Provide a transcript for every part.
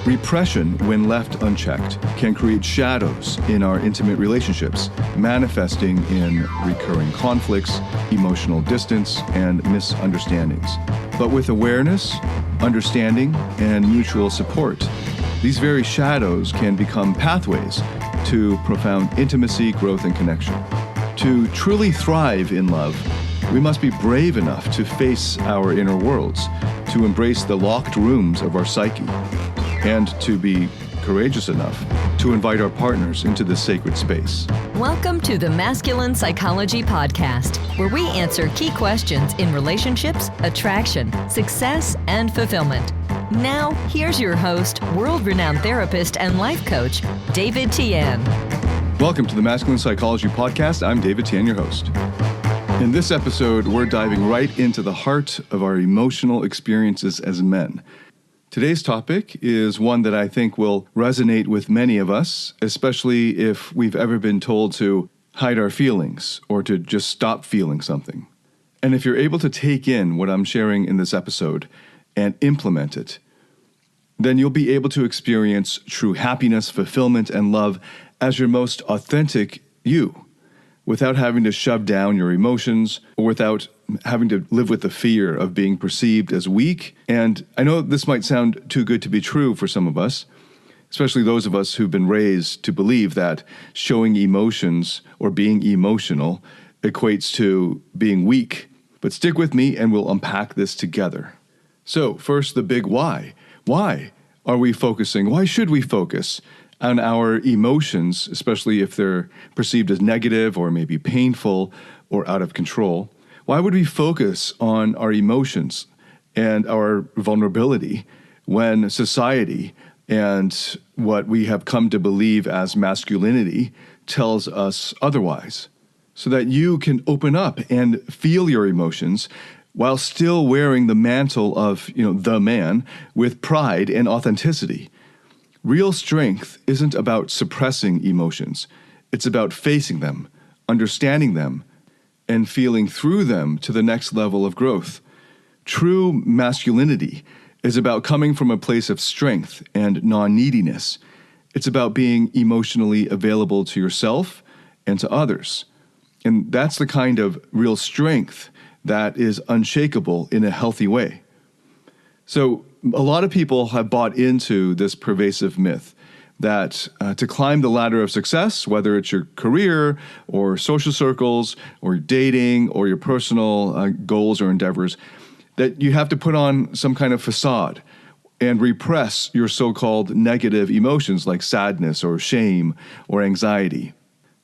Repression, when left unchecked, can create shadows in our intimate relationships, manifesting in recurring conflicts, emotional distance, and misunderstandings. But with awareness, understanding, and mutual support, these very shadows can become pathways to profound intimacy, growth, and connection. To truly thrive in love, we must be brave enough to face our inner worlds, to embrace the locked rooms of our psyche, and to be courageous enough to invite our partners into this sacred space. Welcome to the Masculine Psychology Podcast, where we answer key questions in relationships, attraction, success, and fulfillment. Now, here's your host, world-renowned therapist and life coach, David Tian. Welcome to the Masculine Psychology Podcast. I'm David Tian, your host. In this episode, we're diving right into the heart of our emotional experiences as men. Today's topic is one that I think will resonate with many of us, especially if we've ever been told to hide our feelings or to just stop feeling something. And if you're able to take in what I'm sharing in this episode and implement it, then you'll be able to experience true happiness, fulfillment, and love as your most authentic you, without having to shove down your emotions or without having to live with the fear of being perceived as weak. And I know this might sound too good to be true for some of us, especially those of us who've been raised to believe that showing emotions or being emotional equates to being weak. But stick with me and we'll unpack this together. So first, the big why. Why are we focusing? Why should we focus on our emotions, especially if they're perceived as negative or maybe painful or out of control? Why would we focus on our emotions and our vulnerability when society and what we have come to believe as masculinity tells us otherwise? So that you can open up and feel your emotions while still wearing the mantle of, the man with pride and authenticity. Real strength isn't about suppressing emotions. It's about facing them, understanding them, and feeling through them to the next level of growth. True masculinity is about coming from a place of strength and non-neediness. It's about being emotionally available to yourself and to others. And that's the kind of real strength that is unshakable in a healthy way. So a lot of people have bought into this pervasive myth that to climb the ladder of success, whether it's your career or social circles or dating or your personal goals or endeavors, that you have to put on some kind of facade and repress your so-called negative emotions like sadness or shame or anxiety.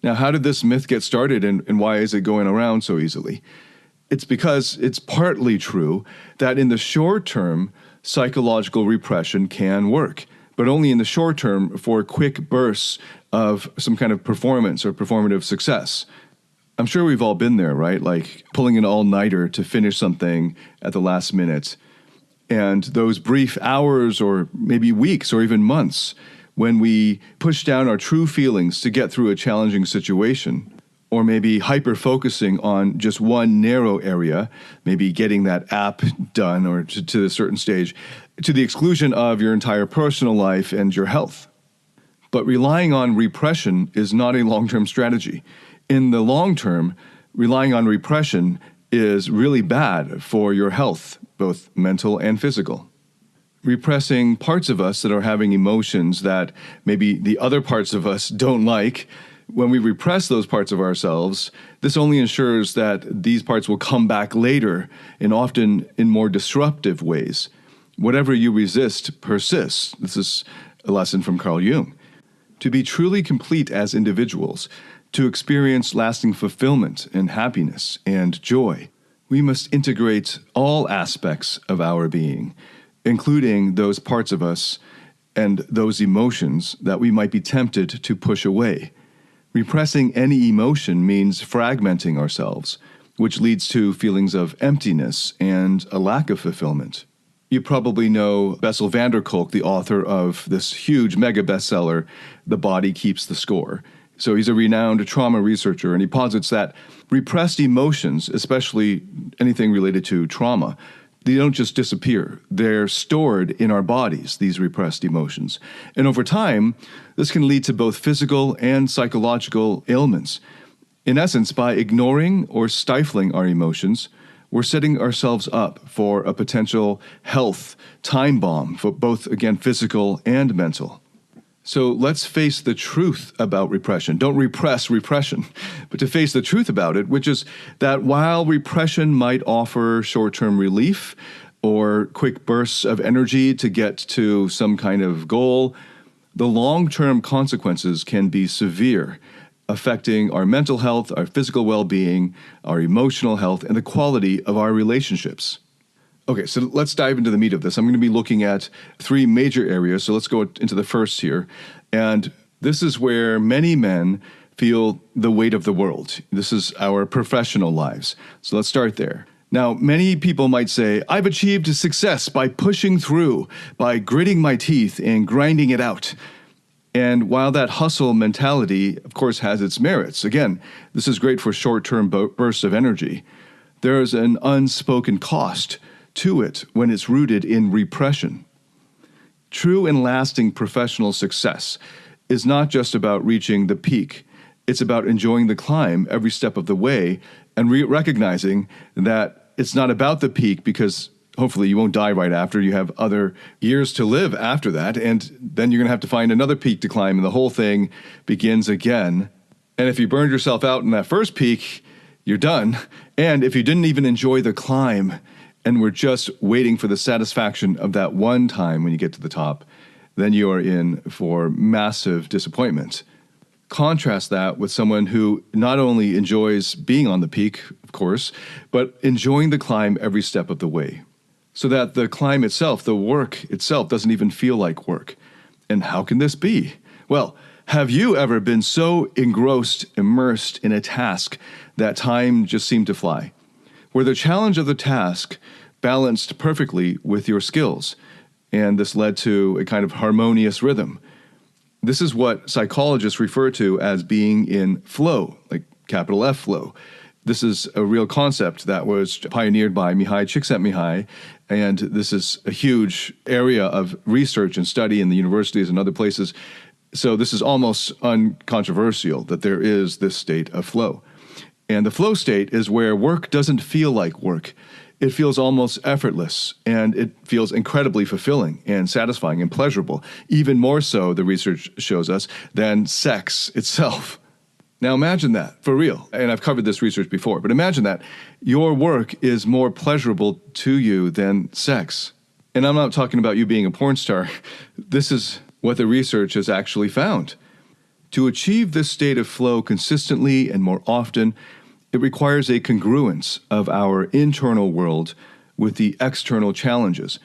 Now, how did this myth get started and why is it going around so easily? It's because it's partly true that in the short term, psychological repression can work, but only in the short term for quick bursts of some kind of performance or performative success. I'm sure we've all been there, right? Like pulling an all-nighter to finish something at the last minute. And those brief hours or maybe weeks or even months when we push down our true feelings to get through a challenging situation, or maybe hyper-focusing on just one narrow area, maybe getting that app done or to a certain stage, to the exclusion of your entire personal life and your health. But relying on repression is not a long-term strategy. In the long term, relying on repression is really bad for your health, both mental and physical. Repressing parts of us that are having emotions that maybe the other parts of us don't like, when we repress those parts of ourselves, this only ensures that these parts will come back later and often in more disruptive ways. Whatever you resist persists. This is a lesson from Carl Jung. To be truly complete as individuals, to experience lasting fulfillment and happiness and joy, we must integrate all aspects of our being, including those parts of us and those emotions that we might be tempted to push away. Repressing any emotion means fragmenting ourselves, which leads to feelings of emptiness and a lack of fulfillment. You probably know Bessel van der Kolk, the author of this huge mega bestseller, The Body Keeps the Score. So he's a renowned trauma researcher, and he posits that repressed emotions, especially anything related to trauma, They don't just disappear. They're stored in our bodies, these repressed emotions. And over time, this can lead to both physical and psychological ailments. In essence, by ignoring or stifling our emotions, we're setting ourselves up for a potential health time bomb for both, again, physical and mental. So let's face the truth about repression. Don't repress repression, but to face the truth about it, which is that while repression might offer short-term relief or quick bursts of energy to get to some kind of goal, the long-term consequences can be severe, affecting our mental health, our physical well-being, our emotional health, and the quality of our relationships. Okay, so let's dive into the meat of this. I'm going to be looking at three major areas. So let's go into the first here. And this is where many men feel the weight of the world. This is our professional lives. So let's start there. Now, many people might say, I've achieved success by pushing through, by gritting my teeth and grinding it out. And while that hustle mentality, of course, has its merits, again, this is great for short-term bursts of energy, there is an unspoken cost to it when it's rooted in repression. True and lasting professional success is not just about reaching the peak. It's about enjoying the climb every step of the way and recognizing that it's not about the peak because hopefully you won't die right after. You have other years to live after that, and then you're going to have to find another peak to climb, and the whole thing begins again. And if you burned yourself out in that first peak, you're done. And if you didn't even enjoy the climb, and we're just waiting for the satisfaction of that one time when you get to the top, then you are in for massive disappointment. Contrast that with someone who not only enjoys being on the peak, of course, but enjoying the climb every step of the way. So that the climb itself, the work itself, doesn't even feel like work. And how can this be? Well, have you ever been so engrossed, immersed in a task that time just seemed to fly? Where the challenge of the task balanced perfectly with your skills, and this led to a kind of harmonious rhythm. This is what psychologists refer to as being in flow, like capital F flow. This is a real concept that was pioneered by Mihai Csikszentmihalyi, and this is a huge area of research and study in the universities and other places. So this is almost uncontroversial that there is this state of flow. And the flow state is where work doesn't feel like work. It feels almost effortless, and it feels incredibly fulfilling and satisfying and pleasurable, even more so, the research shows us, than sex itself. Now imagine that, for real, and I've covered this research before, but imagine that your work is more pleasurable to you than sex. And I'm not talking about you being a porn star. This is what the research has actually found. To achieve this state of flow consistently and more often, it requires a congruence of our internal world with the external challenges.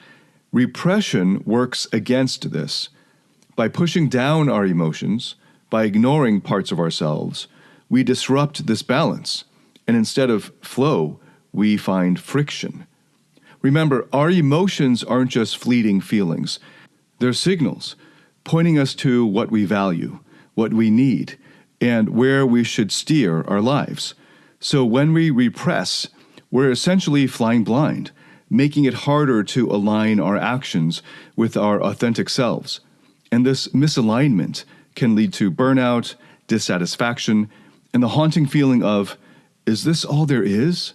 Repression works against this. By pushing down our emotions, by ignoring parts of ourselves, we disrupt this balance, and instead of flow, we find friction. Remember, our emotions aren't just fleeting feelings. They're signals pointing us to what we value, what we need, and where we should steer our lives. So when we repress, we're essentially flying blind, making it harder to align our actions with our authentic selves. And this misalignment can lead to burnout, dissatisfaction, and the haunting feeling of, is this all there is?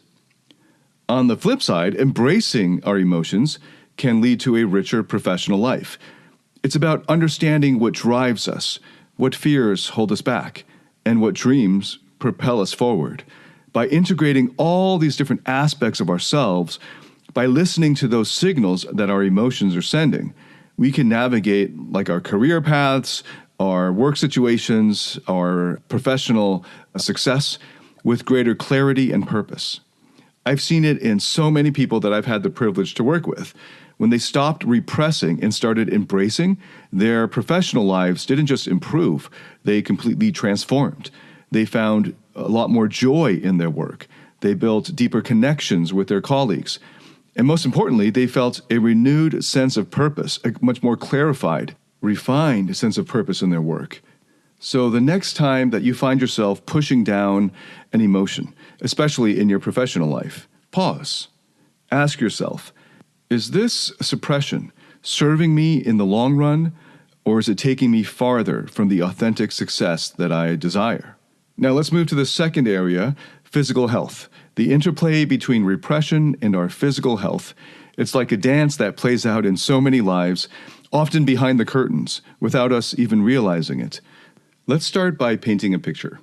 On the flip side, embracing our emotions can lead to a richer professional life. It's about understanding what drives us, what fears hold us back, and what dreams propel us forward. By integrating all these different aspects of ourselves, by listening to those signals that our emotions are sending, we can navigate like our career paths, our work situations, our professional success with greater clarity and purpose. I've seen it in so many people that I've had the privilege to work with. When they stopped repressing and started embracing, their professional lives didn't just improve, they completely transformed. They found a lot more joy in their work. They built deeper connections with their colleagues. And most importantly, they felt a renewed sense of purpose, a much more clarified, refined sense of purpose in their work. So the next time that you find yourself pushing down an emotion, especially in your professional life, pause. Ask yourself, Is this suppression serving me in the long run, or is it taking me farther from the authentic success that I desire? Now let's move to the second area, physical health. The interplay between repression and our physical health. It's like a dance that plays out in so many lives, often behind the curtains, without us even realizing it. Let's start by painting a picture.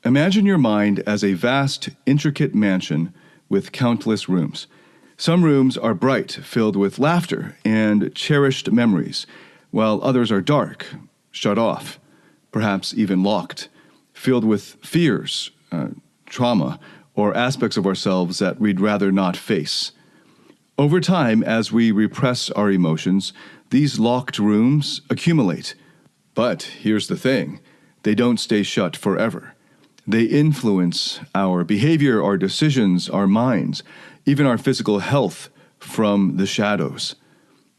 Imagine your mind as a vast, intricate mansion with countless rooms. Some rooms are bright, filled with laughter and cherished memories, while others are dark, shut off, perhaps even locked, filled with fears, trauma, or aspects of ourselves that we'd rather not face. Over time, as we repress our emotions, these locked rooms accumulate. But here's the thing, they don't stay shut forever. They influence our behavior, our decisions, our minds, even our physical health from the shadows.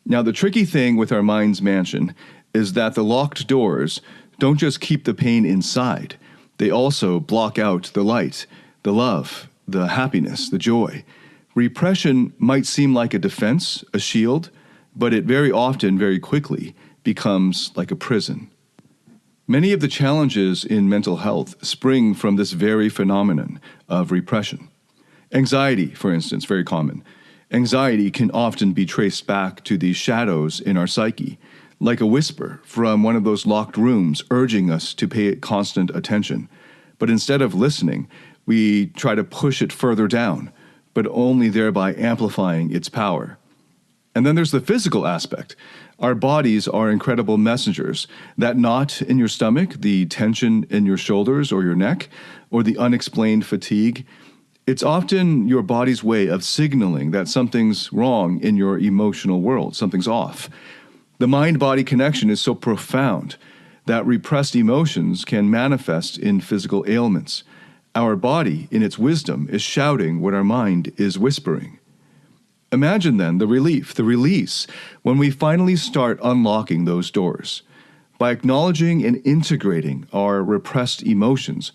Now, the tricky thing with our mind's mansion is that the locked doors don't just keep the pain inside. They also block out the light, the love, the happiness, the joy. Repression might seem like a defense, a shield, but it very often, very quickly, becomes like a prison. Many of the challenges in mental health spring from this very phenomenon of repression. Anxiety, for instance, very common. Anxiety can often be traced back to these shadows in our psyche, like a whisper from one of those locked rooms urging us to pay it constant attention. But instead of listening, we try to push it further down, but only thereby amplifying its power. And then there's the physical aspect. Our bodies are incredible messengers. That knot in your stomach, the tension in your shoulders or your neck, or the unexplained fatigue, it's often your body's way of signaling that something's wrong in your emotional world, something's off. The mind-body connection is so profound that repressed emotions can manifest in physical ailments. Our body, in its wisdom, is shouting what our mind is whispering. Imagine then the relief, the release, when we finally start unlocking those doors. By acknowledging and integrating our repressed emotions,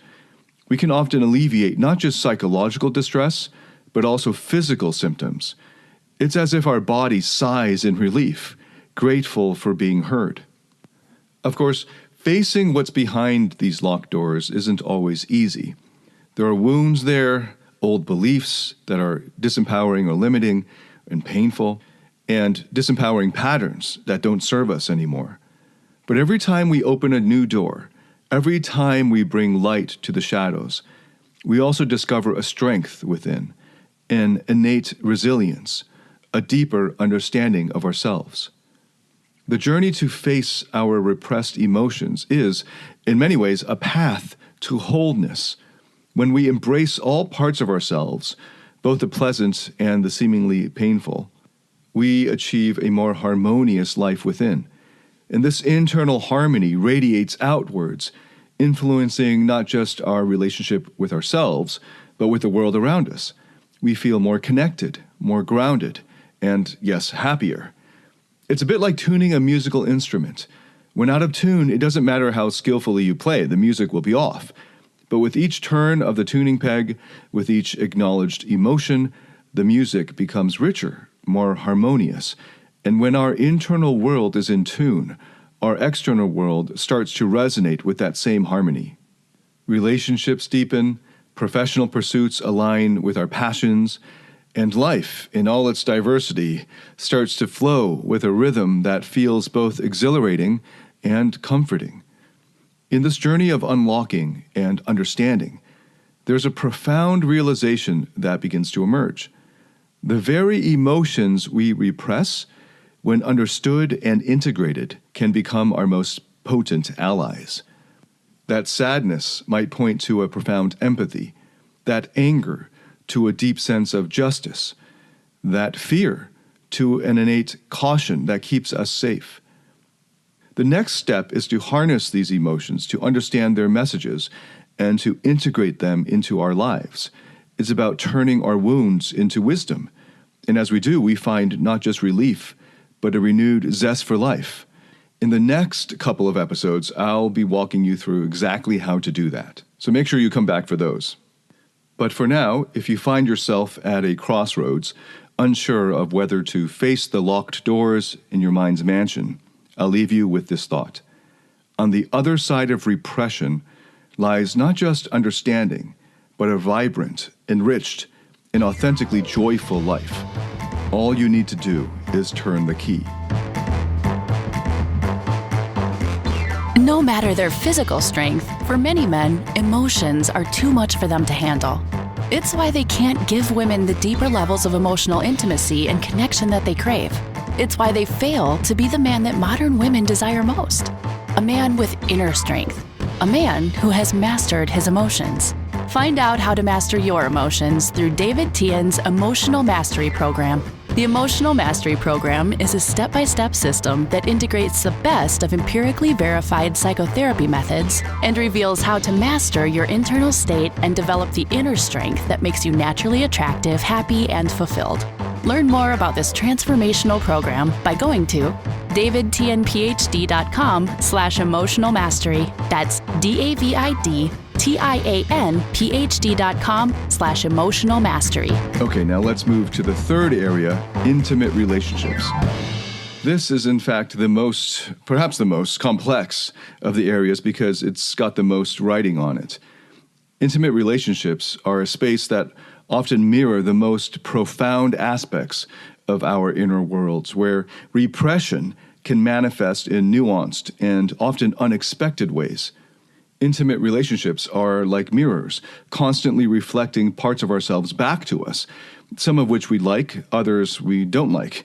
we can often alleviate not just psychological distress, but also physical symptoms. It's as if our body sighs in relief, grateful for being heard. Of course, facing what's behind these locked doors isn't always easy. There are wounds there, old beliefs that are disempowering or limiting and painful, and disempowering patterns that don't serve us anymore. But every time we open a new door, every time we bring light to the shadows, we also discover a strength within, an innate resilience, a deeper understanding of ourselves. The journey to face our repressed emotions is, in many ways, a path to wholeness. When we embrace all parts of ourselves, both the pleasant and the seemingly painful, we achieve a more harmonious life within. And this internal harmony radiates outwards, influencing not just our relationship with ourselves, but with the world around us. We feel more connected, more grounded, and, yes, happier. It's a bit like tuning a musical instrument. When out of tune, it doesn't matter how skillfully you play, the music will be off. But with each turn of the tuning peg, with each acknowledged emotion, the music becomes richer, more harmonious. And when our internal world is in tune, our external world starts to resonate with that same harmony. Relationships deepen, professional pursuits align with our passions, and life, in all its diversity, starts to flow with a rhythm that feels both exhilarating and comforting. In this journey of unlocking and understanding, there's a profound realization that begins to emerge. The very emotions we repress, when understood and integrated, can become our most potent allies. That sadness might point to a profound empathy, that anger to a deep sense of justice, that fear to an innate caution that keeps us safe. The next step is to harness these emotions, to understand their messages, and to integrate them into our lives. It's about turning our wounds into wisdom. And as we do, we find not just relief, but a renewed zest for life. In the next couple of episodes, I'll be walking you through exactly how to do that. So make sure you come back for those. But for now, if you find yourself at a crossroads, unsure of whether to face the locked doors in your mind's mansion, I'll leave you with this thought. On the other side of repression lies not just understanding, but a vibrant, enriched, and authentically joyful life. All you need to do is turn the key. No matter their physical strength, for many men, emotions are too much for them to handle. It's why they can't give women the deeper levels of emotional intimacy and connection that they crave. It's why they fail to be the man that modern women desire most. A man with inner strength. A man who has mastered his emotions. Find out how to master your emotions through David Tian's Emotional Mastery Program. The Emotional Mastery Program is a step-by-step system that integrates the best of empirically verified psychotherapy methods and reveals how to master your internal state and develop the inner strength that makes you naturally attractive, happy, and fulfilled. Learn more about this transformational program by going to davidtianphd.com/emotional mastery. That's DAVIDTIANPHD.com/emotional mastery. Okay, now let's move to the third area, intimate relationships. This is, in fact, perhaps the most complex of the areas because it's got the most writing on it. Intimate relationships are a space that often mirror the most profound aspects of our inner worlds, where repression can manifest in nuanced and often unexpected ways. Intimate relationships are like mirrors, constantly reflecting parts of ourselves back to us, some of which we like, others we don't like.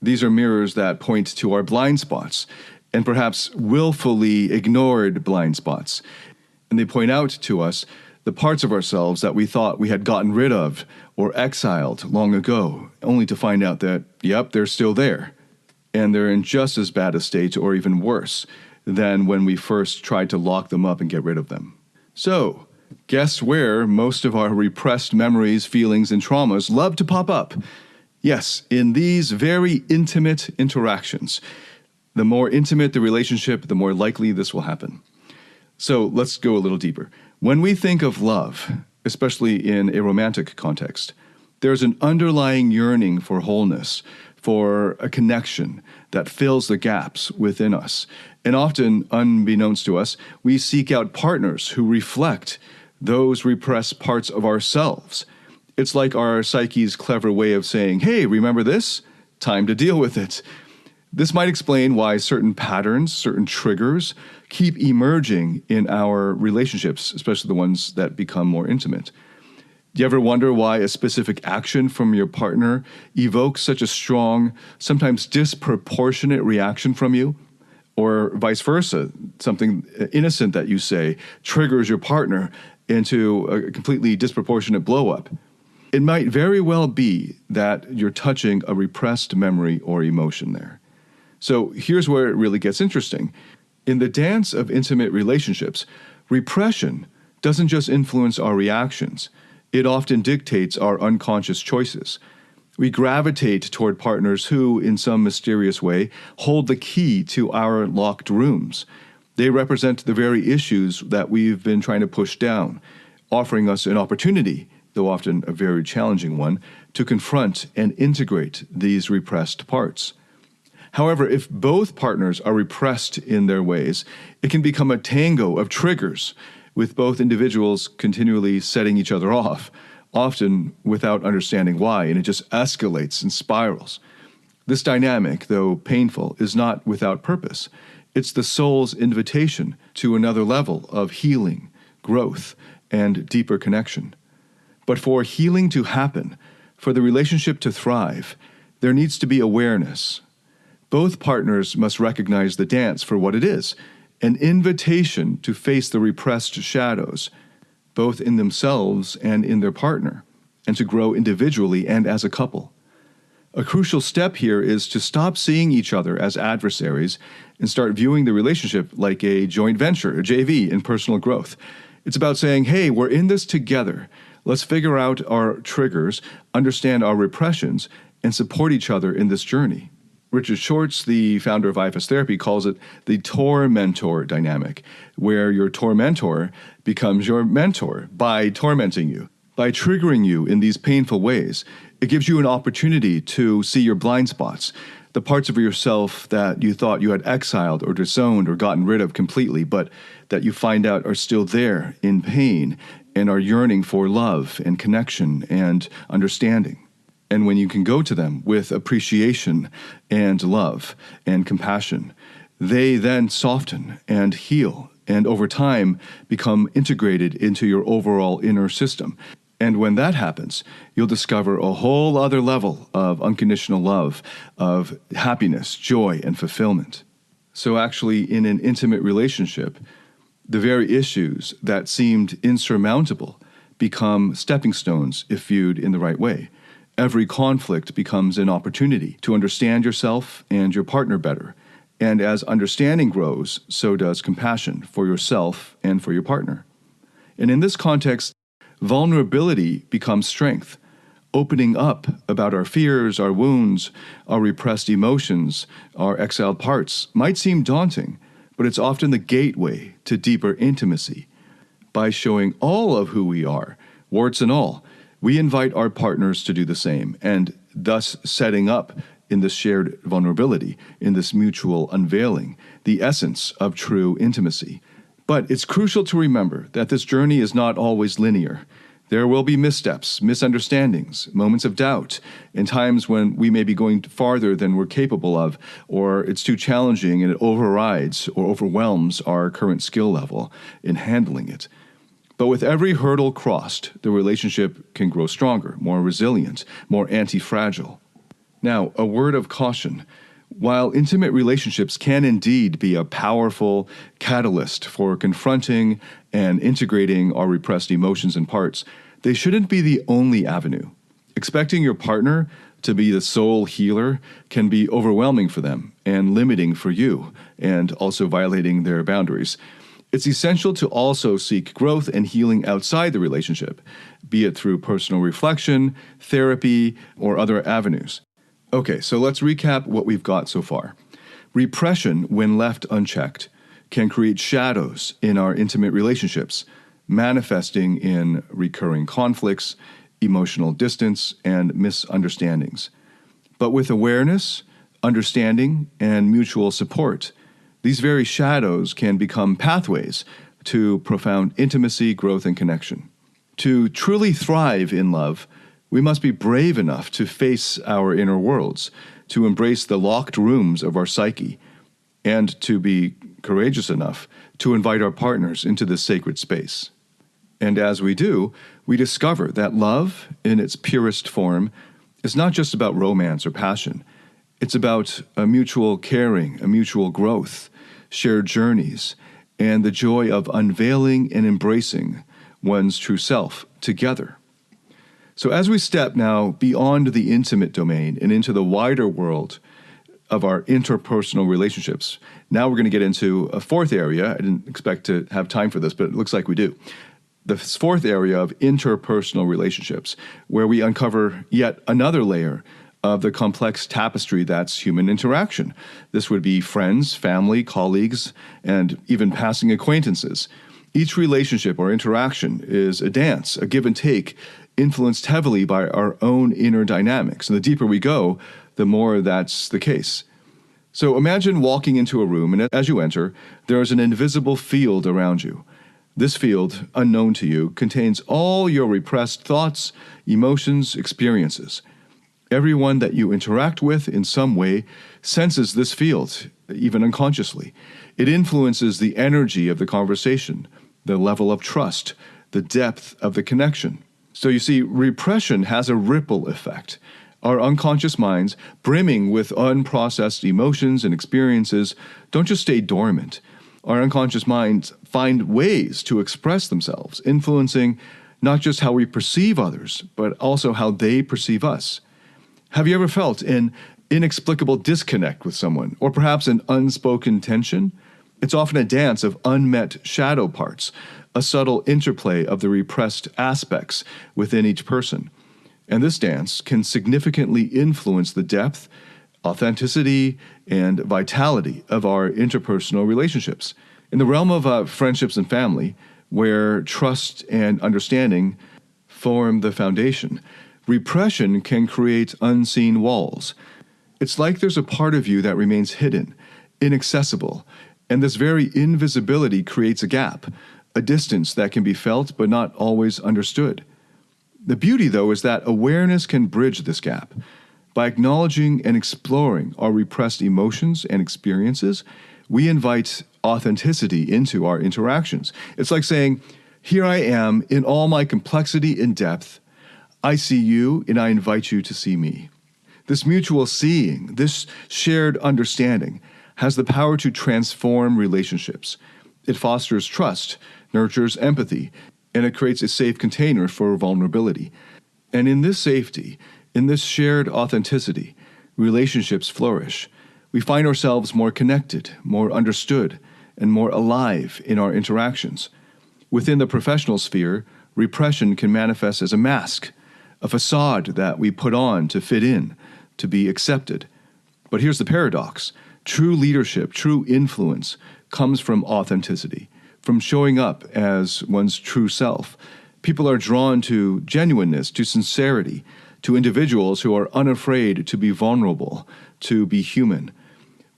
These are mirrors that point to our blind spots, and perhaps willfully ignored blind spots. And they point out to us the parts of ourselves that we thought we had gotten rid of or exiled long ago, only to find out that, yep, they're still there. And they're in just as bad a state or even worse than when we first tried to lock them up and get rid of them. So, guess where most of our repressed memories, feelings, and traumas love to pop up? Yes, in these very intimate interactions. The more intimate the relationship, the more likely this will happen. So let's go a little deeper. When we think of love, especially in a romantic context, there's an underlying yearning for wholeness, for a connection that fills the gaps within us. And often, unbeknownst to us, we seek out partners who reflect those repressed parts of ourselves. It's like our psyche's clever way of saying, hey, remember this? Time to deal with it. This might explain why certain patterns, certain triggers, keep emerging in our relationships, especially the ones that become more intimate. Do you ever wonder why a specific action from your partner evokes such a strong, sometimes disproportionate reaction from you? Or vice versa, something innocent that you say triggers your partner into a completely disproportionate blow-up. It might very well be that you're touching a repressed memory or emotion there. So here's where it really gets interesting. In the dance of intimate relationships, repression doesn't just influence our reactions. It often dictates our unconscious choices. We gravitate toward partners who, in some mysterious way, hold the key to our locked rooms. They represent the very issues that we've been trying to push down, offering us an opportunity, though often a very challenging one, to confront and integrate these repressed parts. However, if both partners are repressed in their ways, it can become a tango of triggers, with both individuals continually setting each other off, often without understanding why, and it just escalates and spirals. This dynamic, though painful, is not without purpose. It's the soul's invitation to another level of healing, growth, and deeper connection. But for healing to happen, for the relationship to thrive, there needs to be awareness. Both partners must recognize the dance for what it is, an invitation to face the repressed shadows, both in themselves and in their partner, and to grow individually and as a couple. A crucial step here is to stop seeing each other as adversaries and start viewing the relationship like a joint venture, a JV in personal growth. It's about saying, hey, we're in this together. Let's figure out our triggers, understand our repressions, and support each other in this journey. Richard Schwartz, the founder of IFS Therapy, calls it the tormentor dynamic, where your tormentor becomes your mentor by tormenting you. By triggering you in these painful ways, it gives you an opportunity to see your blind spots, the parts of yourself that you thought you had exiled or disowned or gotten rid of completely, but that you find out are still there in pain and are yearning for love and connection and understanding. And when you can go to them with appreciation and love and compassion, they then soften and heal and over time become integrated into your overall inner system. And when that happens, you'll discover a whole other level of unconditional love, of happiness, joy, and fulfillment. So actually, in an intimate relationship, the very issues that seemed insurmountable become stepping stones if viewed in the right way. Every conflict becomes an opportunity to understand yourself and your partner better. And as understanding grows, so does compassion for yourself and for your partner. And in this context, vulnerability becomes strength. Opening up about our fears, our wounds, our repressed emotions, our exiled parts might seem daunting, but it's often the gateway to deeper intimacy. By showing all of who we are, warts and all, we invite our partners to do the same, and thus setting up in this shared vulnerability, in this mutual unveiling, the essence of true intimacy. But it's crucial to remember that this journey is not always linear. There will be missteps, misunderstandings, moments of doubt, and times when we may be going farther than we're capable of, or it's too challenging and it overrides or overwhelms our current skill level in handling it. But with every hurdle crossed, the relationship can grow stronger, more resilient, more anti-fragile. Now, a word of caution. While intimate relationships can indeed be a powerful catalyst for confronting and integrating our repressed emotions and parts, they shouldn't be the only avenue. Expecting your partner to be the sole healer can be overwhelming for them and limiting for you, and also violating their boundaries. It's essential to also seek growth and healing outside the relationship, be it through personal reflection, therapy, or other avenues. Okay, so let's recap what we've got so far. Repression, when left unchecked, can create shadows in our intimate relationships, manifesting in recurring conflicts, emotional distance, and misunderstandings. But with awareness, understanding, and mutual support, these very shadows can become pathways to profound intimacy, growth, and connection. To truly thrive in love, we must be brave enough to face our inner worlds, to embrace the locked rooms of our psyche, and to be courageous enough to invite our partners into this sacred space. And as we do, we discover that love, in its purest form, is not just about romance or passion. It's about a mutual caring, a mutual growth, shared journeys, and the joy of unveiling and embracing one's true self together. So as we step now beyond the intimate domain and into the wider world of our interpersonal relationships, now we're going to get into a fourth area. I didn't expect to have time for this, but it looks like we do. The fourth area of interpersonal relationships, where we uncover yet another layer of the complex tapestry that's human interaction. This would be friends, family, colleagues, and even passing acquaintances. Each relationship or interaction is a dance, a give and take, influenced heavily by our own inner dynamics. And the deeper we go, the more that's the case. So imagine walking into a room, and as you enter, there is an invisible field around you. This field, unknown to you, contains all your repressed thoughts, emotions, experiences. Everyone that you interact with in some way senses this field, even unconsciously. It influences the energy of the conversation, the level of trust, the depth of the connection. So you see, repression has a ripple effect. Our unconscious minds, brimming with unprocessed emotions and experiences, don't just stay dormant. Our unconscious minds find ways to express themselves, influencing not just how we perceive others, but also how they perceive us. Have you ever felt an inexplicable disconnect with someone, or perhaps an unspoken tension? It's often a dance of unmet shadow parts, a subtle interplay of the repressed aspects within each person. And this dance can significantly influence the depth, authenticity, and vitality of our interpersonal relationships. In the realm of friendships and family, where trust and understanding form the foundation. Repression can create unseen walls. It's like there's a part of you that remains hidden, inaccessible, and this very invisibility creates a gap, a distance that can be felt but not always understood. The beauty, though, is that awareness can bridge this gap. By acknowledging and exploring our repressed emotions and experiences, we invite authenticity into our interactions. It's like saying, here I am in all my complexity and depth. I see you and I invite you to see me. This mutual seeing, this shared understanding, has the power to transform relationships. It fosters trust, nurtures empathy, and it creates a safe container for vulnerability. And in this safety, in this shared authenticity, relationships flourish. We find ourselves more connected, more understood, and more alive in our interactions. Within the professional sphere, repression can manifest as a mask, a facade that we put on to fit in, to be accepted. But here's the paradox. True leadership, true influence comes from authenticity, from showing up as one's true self. People are drawn to genuineness, to sincerity, to individuals who are unafraid to be vulnerable, to be human.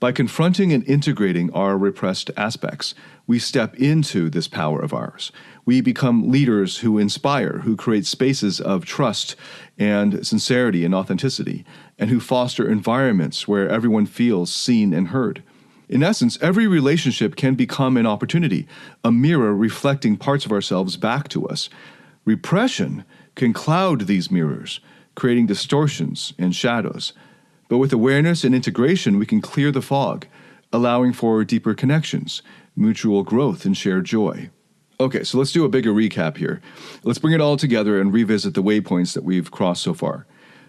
By confronting and integrating our repressed aspects, we step into this power of ours. We become leaders who inspire, who create spaces of trust and sincerity and authenticity, and who foster environments where everyone feels seen and heard. In essence, every relationship can become an opportunity, a mirror reflecting parts of ourselves back to us. Repression can cloud these mirrors, creating distortions and shadows. But with awareness and integration, we can clear the fog, allowing for deeper connections, mutual growth, and shared joy. Okay, so let's do a bigger recap here. Let's bring it all together and revisit the waypoints that we've crossed so far.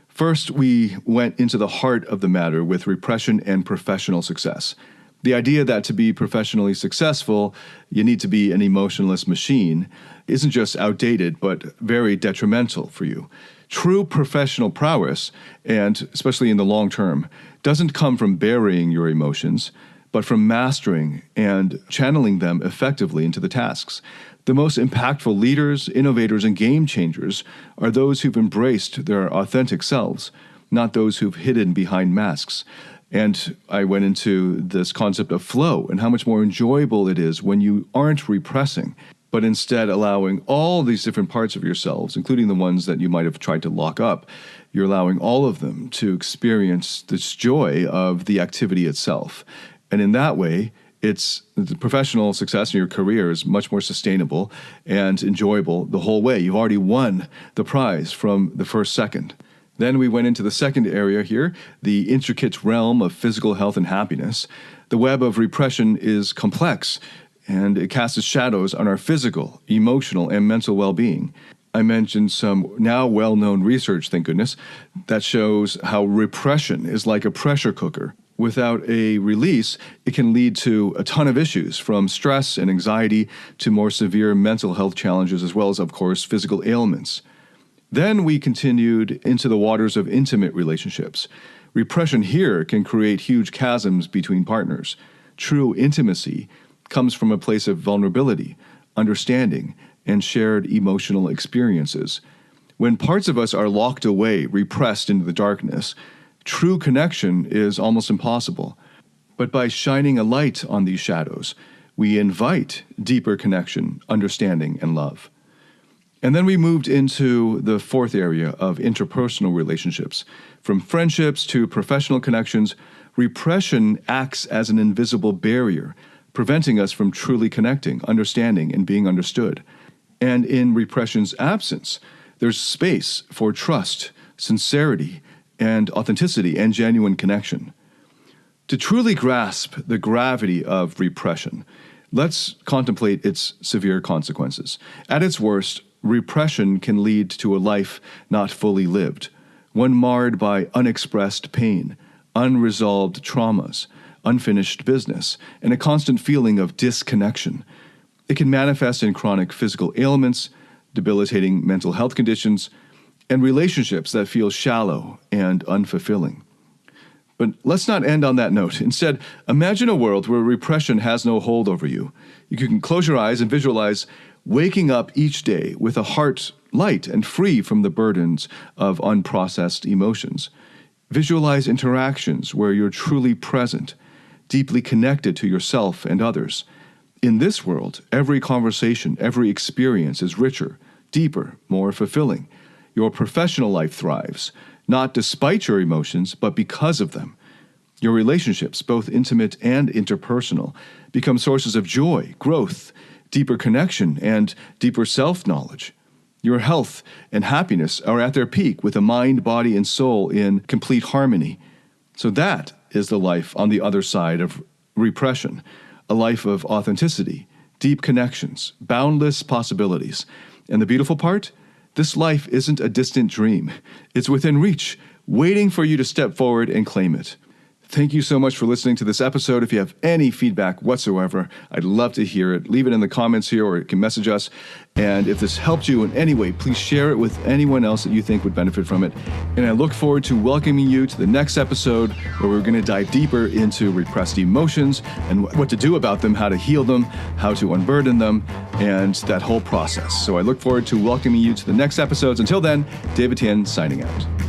First, we went into the heart of the matter with repression and professional success. The idea that to be professionally successful, you need to be an emotionless machine isn't just outdated, but very detrimental for you. True professional prowess, and especially in the long term, doesn't come from burying your emotions, but from mastering and channeling them effectively into the tasks. The most impactful leaders, innovators, and game changers are those who've embraced their authentic selves, not those who've hidden behind masks. And I went into this concept of flow and how much more enjoyable it is when you aren't repressing, but instead allowing all these different parts of yourselves, including the ones that you might have tried to lock up, you're allowing all of them to experience this joy of the activity itself. And in that way, it's the professional success in your career is much more sustainable and enjoyable the whole way. You've already won the prize from the first second. Then we went into the second area here, the intricate realm of physical health and happiness. The web of repression is complex, and it casts shadows on our physical, emotional, and mental well-being. I mentioned some now well-known research, thank goodness, that shows how repression is like a pressure cooker. Without a release, it can lead to a ton of issues, from stress and anxiety to more severe mental health challenges, as well as, of course, physical ailments. Then we continued into the waters of intimate relationships. Repression here can create huge chasms between partners. True intimacy comes from a place of vulnerability, understanding, and shared emotional experiences. When parts of us are locked away, repressed into the darkness, true connection is almost impossible. But by shining a light on these shadows, we invite deeper connection, understanding, and love. And then we moved into the fourth area of interpersonal relationships. From friendships to professional connections, repression acts as an invisible barrier, preventing us from truly connecting, understanding, and being understood. And in repression's absence, there's space for trust, sincerity, and authenticity and genuine connection. To truly grasp the gravity of repression, let's contemplate its severe consequences. At its worst, repression can lead to a life not fully lived, one marred by unexpressed pain, unresolved traumas, unfinished business, and a constant feeling of disconnection. It can manifest in chronic physical ailments, debilitating mental health conditions, and relationships that feel shallow and unfulfilling. But let's not end on that note. Instead, imagine a world where repression has no hold over you. You can close your eyes and visualize waking up each day with a heart light and free from the burdens of unprocessed emotions. Visualize interactions where you're truly present, deeply connected to yourself and others. In this world, every conversation, every experience is richer, deeper, more fulfilling. Your professional life thrives, not despite your emotions, but because of them. Your relationships, both intimate and interpersonal, become sources of joy, growth, deeper connection, and deeper self-knowledge. Your health and happiness are at their peak with a mind, body, and soul in complete harmony. So that is the life on the other side of repression, a life of authenticity, deep connections, boundless possibilities. And the beautiful part? This life isn't a distant dream. It's within reach, waiting for you to step forward and claim it. Thank you so much for listening to this episode. If you have any feedback whatsoever, I'd love to hear it. Leave it in the comments here, or you can message us. And if this helped you in any way, please share it with anyone else that you think would benefit from it. And I look forward to welcoming you to the next episode, where we're going to dive deeper into repressed emotions and what to do about them, how to heal them, how to unburden them, and that whole process. So I look forward to welcoming you to the next episodes. Until then, David Tian signing out.